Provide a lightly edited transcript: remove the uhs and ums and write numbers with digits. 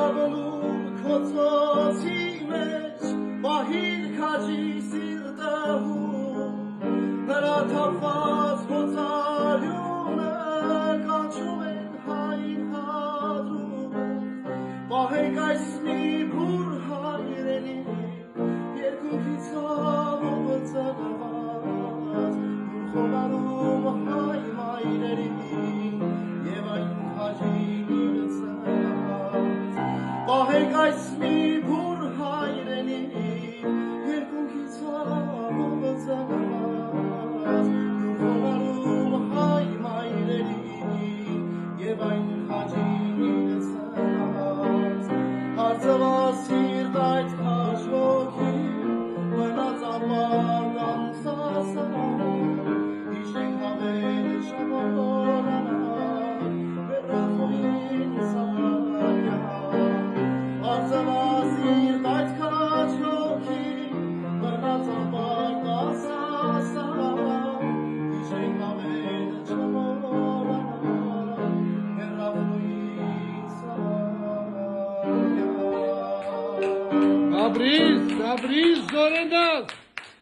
Ալավոլում քոցոցի մեջ Պահիր քաջի սիրտահում Նրա թափված ոցարյունը Կանչում են հային հադրում Պահեք այս մի բուր հայրենի Երկունքի ցավով ծնված Խոնարում հայ մայրերի Եվ այն քաջին ծնված Պահեք այս մի բուր հայրենի Երկունքի ցավով ծնված Խոնարում հայ մայրերի Եվ այն քաջին ծնված Արծվասիրտ այդ քաջ ոգի Մնաց ապարդան սասարան Իշենք հավեր շամորանան Վերախոյին սարյան Արծվասիրտ այդ քաջ ոգի Մնաց ապարդան սասարան Իշենք հավեր շամորանան Վերախոյին սարյան Tabriz, Tabriz, Zorandas.